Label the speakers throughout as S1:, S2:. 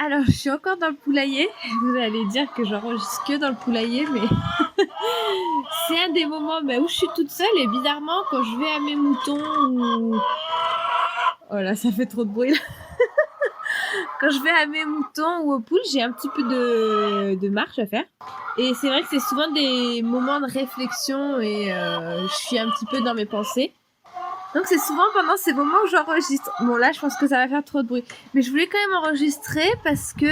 S1: Alors, je suis encore dans le poulailler. Vous allez dire que j'enregistre que dans le poulailler, mais c'est un des moments où je suis toute seule et bizarrement, quand je vais à mes moutons ou... Oh là, ça fait trop de bruit là. Quand je vais à mes moutons ou aux poules, j'ai un petit peu de marche à faire. Et c'est vrai que c'est souvent des moments de réflexion et je suis un petit peu dans mes pensées. Donc c'est souvent pendant ces moments où j'enregistre. Bon là je pense que ça va faire trop de bruit. Mais je voulais quand même enregistrer parce que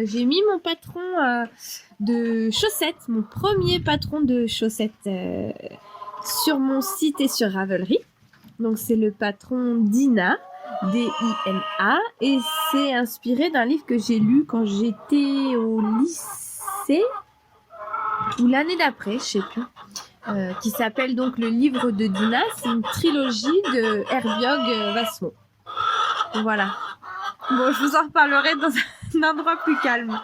S1: j'ai mis mon patron de chaussettes, mon premier patron de chaussettes sur mon site et sur Ravelry. Donc c'est le patron Dina, D-I-N-A, et c'est inspiré d'un livre que j'ai lu quand j'étais au lycée ou l'année d'après, je sais plus. Qui s'appelle donc Le Livre de Dina. C'est une trilogie de Herbiog Vasmo. Voilà. Bon, je vous en reparlerai dans un endroit plus calme.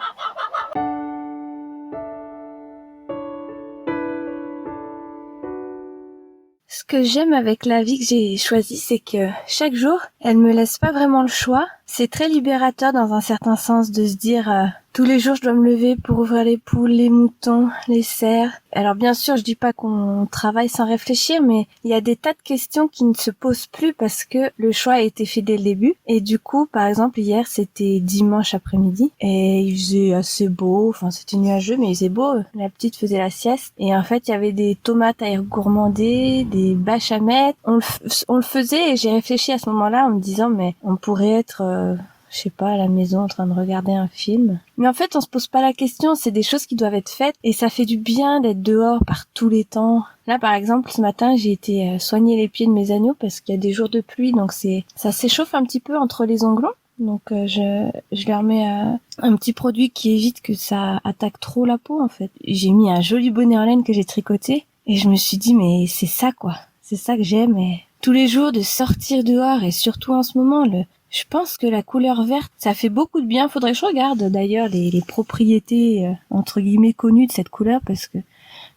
S1: Ce que j'aime avec la vie que j'ai choisie, c'est que chaque jour, elle me laisse pas vraiment le choix. C'est très libérateur dans un certain sens de se dire tous les jours je dois me lever pour ouvrir les poules, les moutons, les cerfs. Alors bien sûr, je dis pas qu'on travaille sans réfléchir, mais il y a des tas de questions qui ne se posent plus parce que le choix a été fait dès le début. Et du coup, par exemple, hier, c'était dimanche après-midi et il faisait assez beau, enfin c'était nuageux, mais il faisait beau. La petite faisait la sieste et en fait, il y avait des tomates à gourmander, des bâches à mettre. On le faisait et j'ai réfléchi à ce moment-là en me disant, mais on pourrait être... je sais pas, à la maison en train de regarder un film. Mais en fait, on se pose pas la question, c'est des choses qui doivent être faites et ça fait du bien d'être dehors par tous les temps. Là, par exemple, ce matin, j'ai été soigner les pieds de mes agneaux parce qu'il y a des jours de pluie, donc ça s'échauffe un petit peu entre les ongles. Donc je leur mets un petit produit qui évite que ça attaque trop la peau en fait. J'ai mis un joli bonnet en laine que j'ai tricoté et je me suis dit mais c'est ça quoi. C'est ça que j'aime et tous les jours de sortir dehors et surtout en ce moment je pense que la couleur verte, ça fait beaucoup de bien. Faudrait que je regarde d'ailleurs les propriétés entre guillemets connues de cette couleur parce que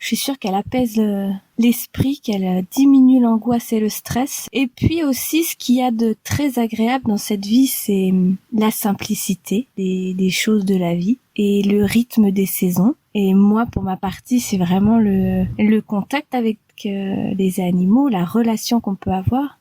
S1: je suis sûre qu'elle apaise l'esprit, qu'elle diminue l'angoisse et le stress. Et puis aussi, ce qu'il y a de très agréable dans cette vie, c'est la simplicité des choses de la vie et le rythme des saisons. Et moi, pour ma partie, c'est vraiment le contact avec les animaux, la relation qu'on peut avoir.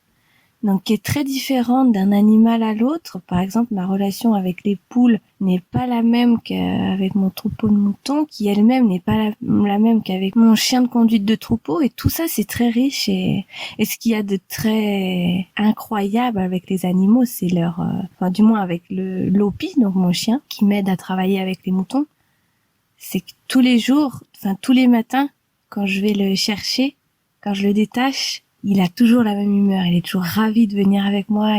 S1: Donc qui est très différente d'un animal à l'autre. Par exemple, ma relation avec les poules n'est pas la même qu'avec mon troupeau de moutons, qui elle-même n'est pas la même qu'avec mon chien de conduite de troupeau. Et tout ça, c'est très riche. Et ce qu'il y a de très incroyable avec les animaux, c'est enfin du moins avec le Lopi, donc mon chien, qui m'aide à travailler avec les moutons. C'est que tous les jours, enfin tous les matins, quand je vais le chercher, quand je le détache, il a toujours la même humeur, il est toujours ravi de venir avec moi,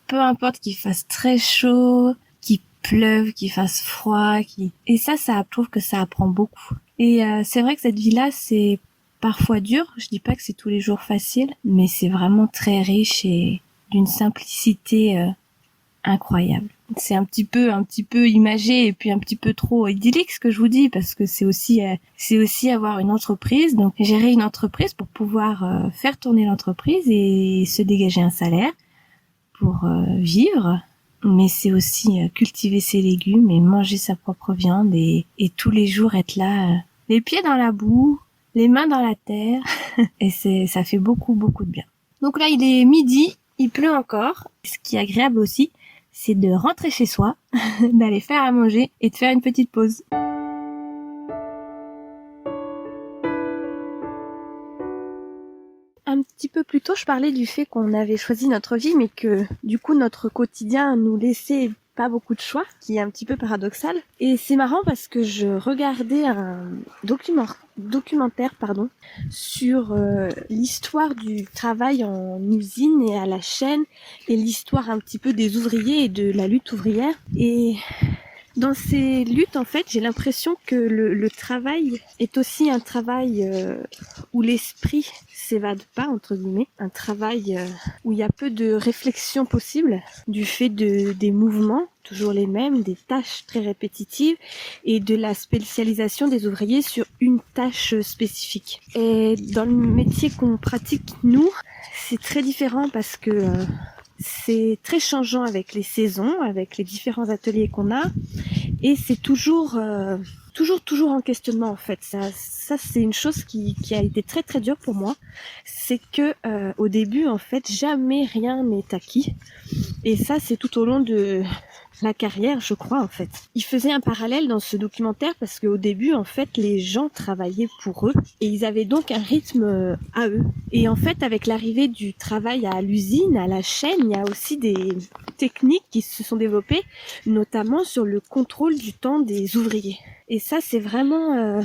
S1: peu importe qu'il fasse très chaud, qu'il pleuve, qu'il fasse froid, et ça prouve que ça apprend beaucoup. Et c'est vrai que cette vie-là, c'est parfois dur, je dis pas que c'est tous les jours facile, mais c'est vraiment très riche et d'une simplicité incroyable. C'est un petit peu imagé et puis un petit peu trop idyllique ce que je vous dis parce que c'est aussi avoir une entreprise, donc gérer une entreprise pour pouvoir faire tourner l'entreprise et se dégager un salaire pour vivre, mais c'est aussi cultiver ses légumes et manger sa propre viande et tous les jours être là, les pieds dans la boue, les mains dans la terre et ça fait beaucoup de bien. Donc là il est midi, il pleut encore, ce qui est agréable aussi, c'est de rentrer chez soi, d'aller faire à manger et de faire une petite pause. Un petit peu plus tôt, je parlais du fait qu'on avait choisi notre vie, mais que du coup notre quotidien nous laissait pas beaucoup de choix, qui est un petit peu paradoxal. Et c'est marrant parce que je regardais un documentaire sur l'histoire du travail en usine et à la chaîne et l'histoire un petit peu des ouvriers et de la lutte ouvrière. Et dans ces luttes, en fait, j'ai l'impression que le travail est aussi un travail où l'esprit s'évade pas, entre guillemets. Un travail où il y a peu de réflexion possible du fait des mouvements, toujours les mêmes, des tâches très répétitives et de la spécialisation des ouvriers sur une tâche spécifique. Et dans le métier qu'on pratique, nous, c'est très différent parce que c'est très changeant avec les saisons, avec les différents ateliers qu'on a, et c'est toujours en questionnement en fait. Ça c'est une chose qui a été très très dure pour moi, c'est que au début en fait jamais rien n'est acquis, et ça c'est tout au long de la carrière, je crois, en fait. Il faisait un parallèle dans ce documentaire parce qu'au début, en fait, les gens travaillaient pour eux et ils avaient donc un rythme à eux. Et en fait, avec l'arrivée du travail à l'usine, à la chaîne, il y a aussi des techniques qui se sont développées, notamment sur le contrôle du temps des ouvriers. Et ça, c'est vraiment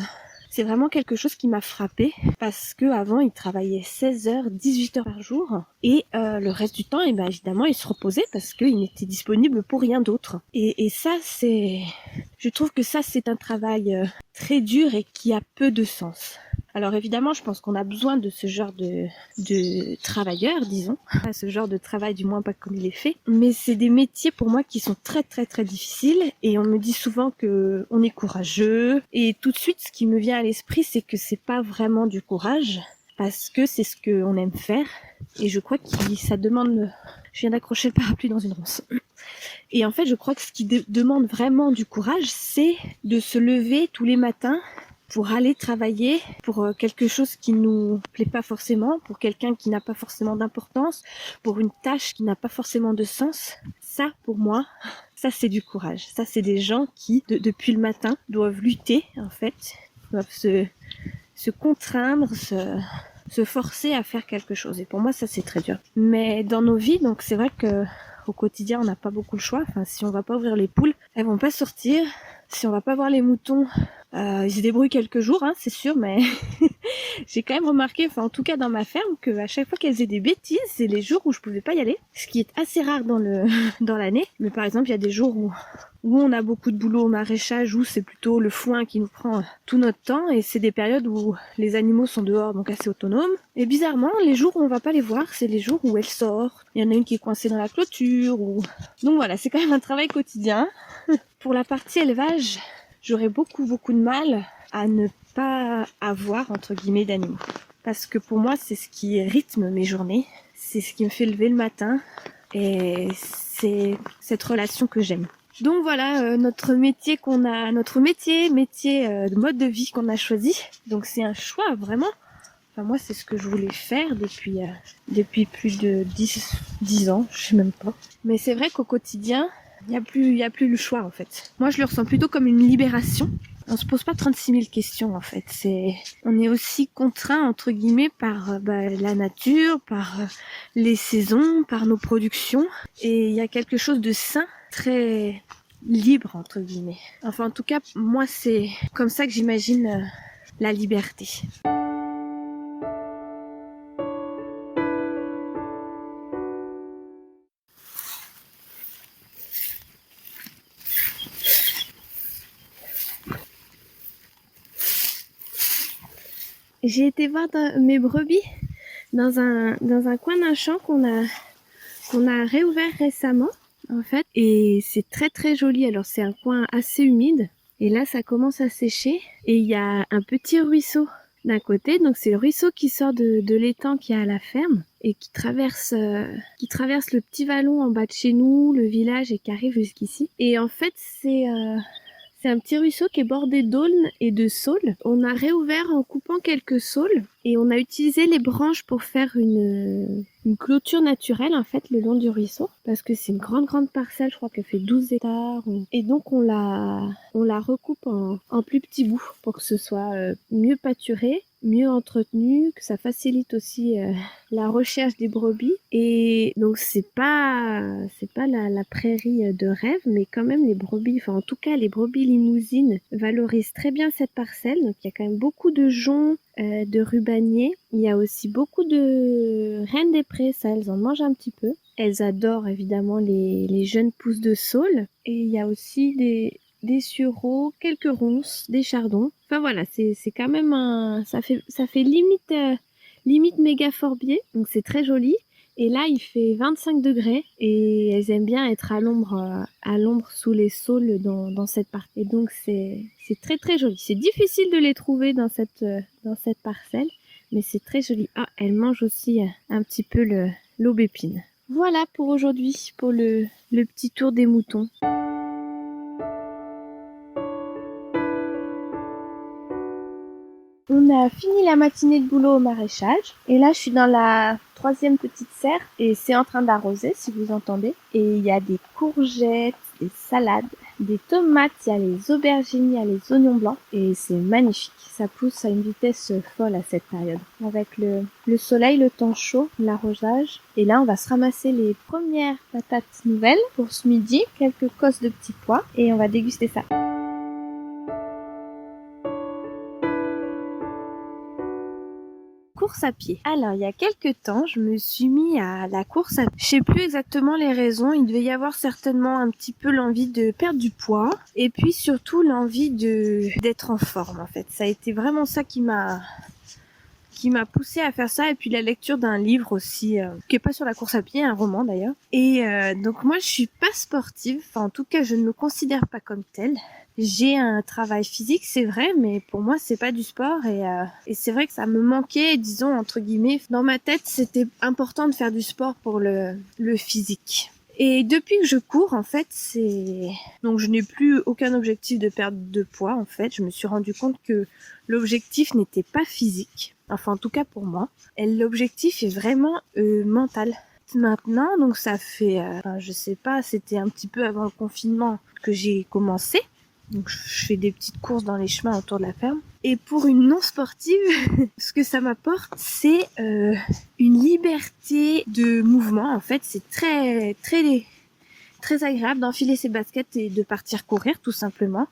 S1: quelque chose qui m'a frappée parce que avant ils travaillaient 16 heures, 18 heures par jour et le reste du temps, évidemment, ils se reposaient parce qu'ils n'étaient disponibles pour rien d'autre. Et ça, je trouve que ça, c'est un travail très dur et qui a peu de sens. Alors évidemment, je pense qu'on a besoin de ce genre de travailleurs, disons, pas ce genre de travail, du moins pas comme il est fait. Mais c'est des métiers pour moi qui sont très très très difficiles et on me dit souvent que on est courageux. Et tout de suite, ce qui me vient à l'esprit, c'est que c'est pas vraiment du courage parce que c'est ce qu'on aime faire. Et je crois que ça demande. Je viens d'accrocher le parapluie dans une ronce. Et en fait, je crois que ce qui demande vraiment du courage, c'est de se lever tous les matins pour aller travailler pour quelque chose qui nous plaît pas forcément, pour quelqu'un qui n'a pas forcément d'importance, pour une tâche qui n'a pas forcément de sens. Ça, pour moi, ça c'est du courage. Ça, c'est des gens qui, depuis le matin, doivent lutter, en fait, doivent se contraindre, se forcer à faire quelque chose. Et pour moi, ça c'est très dur. Mais dans nos vies, donc c'est vrai que au quotidien, on n'a pas beaucoup le choix. Enfin, si on va pas ouvrir les poules, elles vont pas sortir. Si on va pas voir les moutons, ils se débrouillent quelques jours, hein, c'est sûr, mais j'ai quand même remarqué, enfin en tout cas dans ma ferme, que à chaque fois qu'elles faisaient des bêtises, c'est les jours où je pouvais pas y aller, ce qui est assez rare dans l'année. Mais par exemple, il y a des jours où on a beaucoup de boulot au maraîchage, où c'est plutôt le foin qui nous prend tout notre temps, et c'est des périodes où les animaux sont dehors, donc assez autonomes. Et bizarrement, les jours où on va pas les voir, c'est les jours où elles sortent. Il y en a une qui est coincée dans la clôture, ou... Donc voilà, c'est quand même un travail quotidien. Pour la partie élevage, j'aurais beaucoup de mal à ne pas avoir, entre guillemets, d'animaux. Parce que pour moi, c'est ce qui rythme mes journées, c'est ce qui me fait lever le matin, et c'est cette relation que j'aime. Donc voilà, notre métier de mode de vie qu'on a choisi. Donc c'est un choix, vraiment. Enfin, moi, c'est ce que je voulais faire depuis plus de 10 ans, je sais même pas. Mais c'est vrai qu'au quotidien, il y a plus le choix, en fait. Moi, je le ressens plutôt comme une libération. On se pose pas 36 000 questions, en fait. On est aussi contraint, entre guillemets, par la nature, par les saisons, par nos productions. Et il y a quelque chose de sain, très libre, entre guillemets. Enfin, en tout cas, moi, c'est comme ça que j'imagine la liberté. J'ai été voir mes brebis dans un coin d'un champ qu'on a réouvert récemment, en fait. Et c'est très très joli. Alors c'est un coin assez humide. Et là, ça commence à sécher. Et il y a un petit ruisseau d'un côté. Donc c'est le ruisseau qui sort de l'étang qu'il y a à la ferme et qui traverse le petit vallon en bas de chez nous, le village, et qui arrive jusqu'ici. Et en fait, c'est un petit ruisseau qui est bordé d'aulnes et de saules. On a réouvert en coupant quelques saules et on a utilisé les branches pour faire une clôture naturelle, en fait, le long du ruisseau, parce que c'est une grande parcelle, je crois qu'elle fait 12 hectares. Et donc on la recoupe en plus petits bouts pour que ce soit mieux pâturé, mieux entretenu, que ça facilite aussi la recherche des brebis. Et donc c'est pas la prairie de rêve, mais quand même les brebis, enfin en tout cas les brebis limousines valorisent très bien cette parcelle. Donc il y a quand même beaucoup de joncs, de rubaniers. Il y a aussi beaucoup de reines des prés, ça elles en mangent un petit peu. Elles adorent évidemment les jeunes pousses de saule. Et il y a aussi des sureaux, quelques ronces, des chardons. Enfin voilà, c'est quand même ça fait limite méga forbier, donc c'est très joli. Et là, il fait 25 degrés et elles aiment bien être à l'ombre sous les saules dans cette partie. Et donc c'est très très joli. C'est difficile de les trouver dans cette parcelle, mais c'est très joli. Ah, elles mangent aussi un petit peu l'aubépine. Voilà pour aujourd'hui, pour le petit tour des moutons. On a fini la matinée de boulot au maraîchage et là je suis dans la 3e petite serre et c'est en train d'arroser si vous entendez. Et il y a des courgettes, des salades, des tomates, il y a les aubergines, il y a les oignons blancs et c'est magnifique. Ça pousse à une vitesse folle à cette période. Avec le soleil, le temps chaud, l'arrosage. Et là on va se ramasser les premières patates nouvelles pour ce midi, quelques cosses de petits pois et on va déguster ça. Course à pied. Alors, il y a quelques temps, je me suis mis à la course à pied. Je sais plus exactement les raisons. Il devait y avoir certainement un petit peu l'envie de perdre du poids et puis surtout l'envie d'être en forme en fait. Ça a été vraiment ça qui m'a poussé à faire ça et puis la lecture d'un livre aussi qui est pas sur la course à pied, un roman d'ailleurs. Et donc moi je suis pas sportive, enfin en tout cas je ne me considère pas comme telle. J'ai un travail physique, c'est vrai, mais pour moi c'est pas du sport et c'est vrai que ça me manquait, disons entre guillemets. Dans ma tête, c'était important de faire du sport pour le physique. Et depuis que je cours, en fait, donc je n'ai plus aucun objectif de perte de poids, en fait. Je me suis rendu compte que l'objectif n'était pas physique. Enfin, en tout cas pour moi. Et l'objectif est vraiment mental. Maintenant, donc ça fait, je sais pas, c'était un petit peu avant le confinement que j'ai commencé. Donc je fais des petites courses dans les chemins autour de la ferme. Et pour une non sportive, ce que ça m'apporte, c'est une liberté de mouvement. En fait, c'est très très très agréable d'enfiler ses baskets et de partir courir, tout simplement.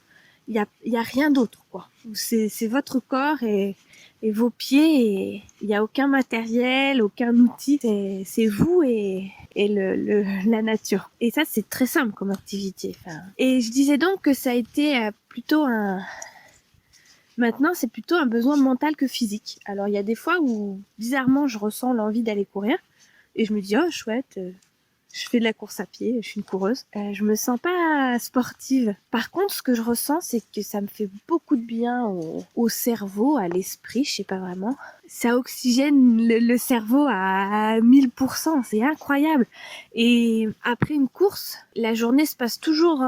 S1: Il y a rien d'autre, quoi. C'est votre corps et vos pieds et il y a aucun matériel, aucun outil. C'est vous et la nature. Et ça, c'est très simple comme activité. Enfin, et je disais donc que ça a été plutôt maintenant, c'est plutôt un besoin mental que physique. Alors, il y a des fois où, bizarrement, je ressens l'envie d'aller courir et je me dis, oh, chouette, je fais de la course à pied, je suis une coureuse. Je me sens pas sportive. Par contre, ce que je ressens, c'est que ça me fait beaucoup de bien au cerveau, à l'esprit, je sais pas vraiment. Ça oxygène le cerveau à 1000%, c'est incroyable. Et après une course, la journée se passe toujours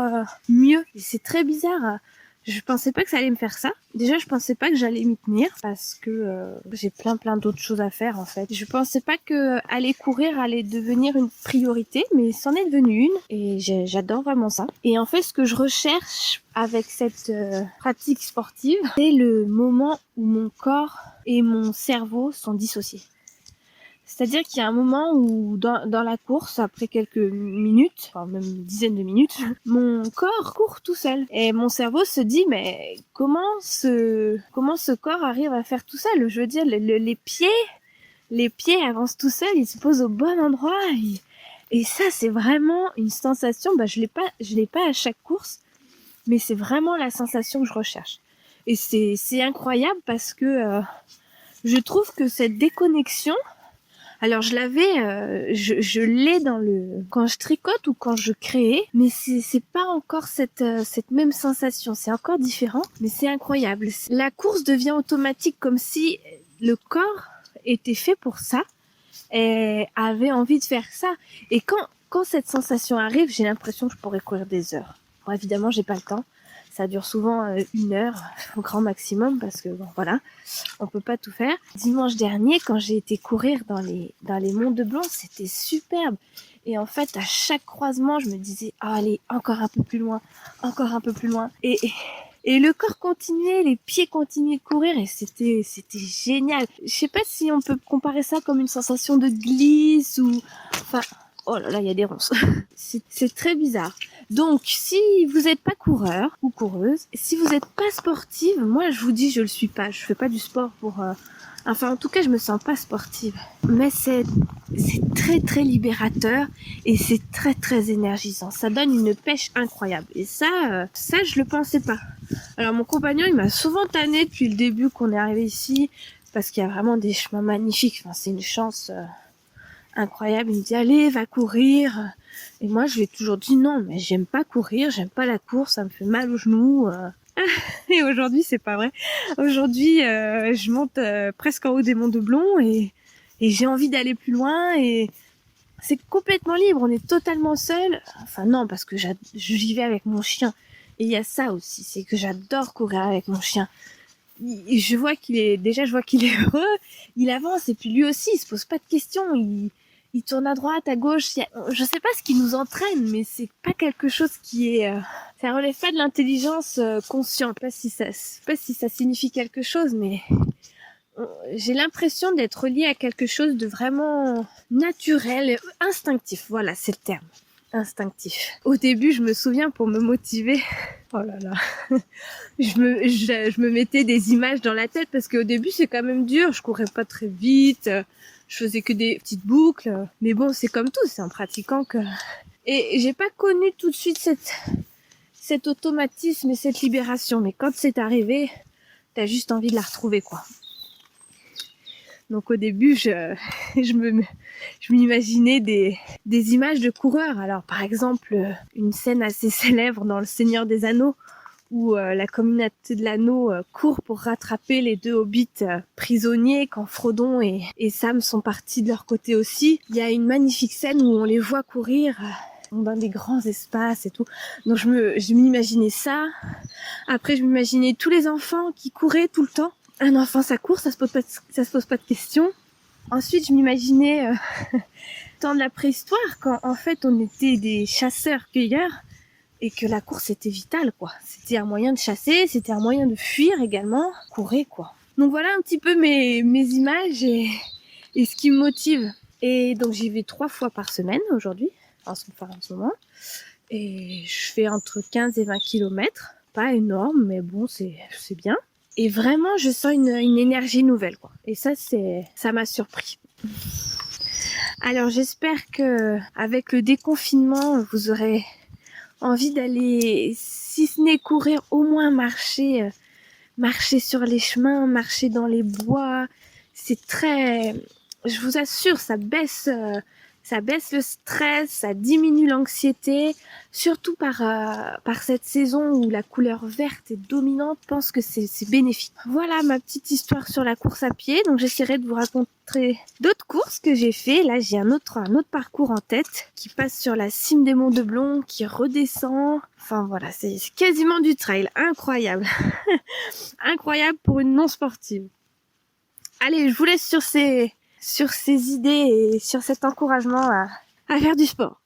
S1: mieux. Et c'est très bizarre. Je pensais pas que ça allait me faire ça. Déjà, je pensais pas que j'allais m'y tenir parce que j'ai plein d'autres choses à faire en fait. Je pensais pas que aller courir allait devenir une priorité, mais c'en est devenu une et j'adore vraiment ça. Et en fait, ce que je recherche avec cette pratique sportive, c'est le moment où mon corps et mon cerveau sont dissociés. C'est-à-dire qu'il y a un moment où dans la course, après quelques minutes, enfin même une dizaine de minutes, mon corps court tout seul. Et mon cerveau se dit, mais comment ce corps arrive à faire tout seul? Je veux dire, les pieds avancent tout seuls, ils se posent au bon endroit. Et ça, c'est vraiment une sensation, je l'ai pas à chaque course, mais c'est vraiment la sensation que je recherche. Et c'est incroyable parce que je trouve que cette déconnexion, alors je l'avais, je l'ai quand je tricote ou quand je crée, mais c'est pas encore cette même sensation, c'est encore différent, mais c'est incroyable. La course devient automatique comme si le corps était fait pour ça et avait envie de faire ça. Et quand cette sensation arrive, j'ai l'impression que je pourrais courir des heures. Bon, évidemment, j'ai pas le temps. Ça dure souvent 1 heure au grand maximum parce que bon voilà, on peut pas tout faire. Dimanche dernier, quand j'ai été courir dans les monts de Blanc, c'était superbe. Et en fait, à chaque croisement, je me disais, oh, allez, encore un peu plus loin, encore un peu plus loin. Et le corps continuait, les pieds continuaient de courir et c'était génial. Je sais pas si on peut comparer ça comme une sensation de glisse ou, enfin, oh là là, il y a des ronces. C'est très bizarre. Donc, si vous n'êtes pas coureur ou coureuse, si vous n'êtes pas sportive, moi je vous dis, je le suis pas. Je fais pas du sport pour. Enfin, en tout cas, je me sens pas sportive. Mais c'est très très libérateur et c'est très très énergisant. Ça donne une pêche incroyable. Et ça je le pensais pas. Alors mon compagnon, il m'a souvent tanné depuis le début qu'on est arrivé ici parce qu'il y a vraiment des chemins magnifiques. Enfin, c'est une chance incroyable. Il me dit allez, va courir. Et moi, je lui ai toujours dit non, mais j'aime pas courir, j'aime pas la course, ça me fait mal aux genoux. Et aujourd'hui, c'est pas vrai. Aujourd'hui, je monte presque en haut des monts de Blon et j'ai envie d'aller plus loin et c'est complètement libre, on est totalement seul. Enfin non, parce que j'y vais avec mon chien. Et il y a ça aussi, c'est que j'adore courir avec mon chien. Je vois qu'il est heureux, il avance et puis lui aussi, il se pose pas de questions, il tourne à droite, à gauche. Je sais pas ce qui nous entraîne, mais c'est pas quelque chose qui est, ça relève pas de l'intelligence consciente. Pas si ça signifie quelque chose, mais j'ai l'impression d'être liée à quelque chose de vraiment naturel, instinctif. Voilà, c'est le terme. Instinctif. Au début, je me souviens, pour me motiver, oh là là, je me mettais des images dans la tête parce qu'au début, c'est quand même dur. Je courais pas très vite, je faisais que des petites boucles. Mais bon, c'est comme tout, c'est en pratiquant que... Et j'ai pas connu tout de suite cet automatisme et cette libération. Mais quand c'est arrivé, t'as juste envie de la retrouver, quoi. Donc au début, je m'imaginais des images de coureurs. Alors par exemple, une scène assez célèbre dans Le Seigneur des Anneaux, où la communauté de l'anneau court pour rattraper les 2 hobbits prisonniers quand Frodon et Sam sont partis de leur côté aussi. Il y a une magnifique scène où on les voit courir dans des grands espaces et tout. Donc je m'imaginais ça. Après, je m'imaginais tous les enfants qui couraient tout le temps. Un enfant, ça court, ça se pose pas de questions. Ensuite, je m'imaginais temps de la préhistoire, quand en fait on était des chasseurs-cueilleurs et que la course était vitale, quoi. C'était un moyen de chasser, c'était un moyen de fuir également, courir, quoi. Donc voilà un petit peu mes images et ce qui me motive. Et donc j'y vais 3 fois par semaine aujourd'hui, en ce moment. Et je fais entre 15 et 20 kilomètres. Pas énorme, mais bon, c'est bien. Et vraiment, je sens une énergie nouvelle, quoi. Et ça m'a surpris. Alors, j'espère que avec le déconfinement, vous aurez envie d'aller, si ce n'est courir, au moins marcher sur les chemins, marcher dans les bois. C'est je vous assure, ça baisse le stress, ça diminue l'anxiété, surtout par cette saison où la couleur verte est dominante. Je pense que c'est bénéfique. Voilà ma petite histoire sur la course à pied. Donc j'essaierai de vous raconter d'autres courses que j'ai fait. Là, j'ai un autre parcours en tête qui passe sur la cime des Monts de Blon, qui redescend. Enfin voilà, c'est quasiment du trail. Incroyable. Incroyable pour une non sportive. Allez, je vous laisse sur ces idées et sur cet encouragement à faire du sport.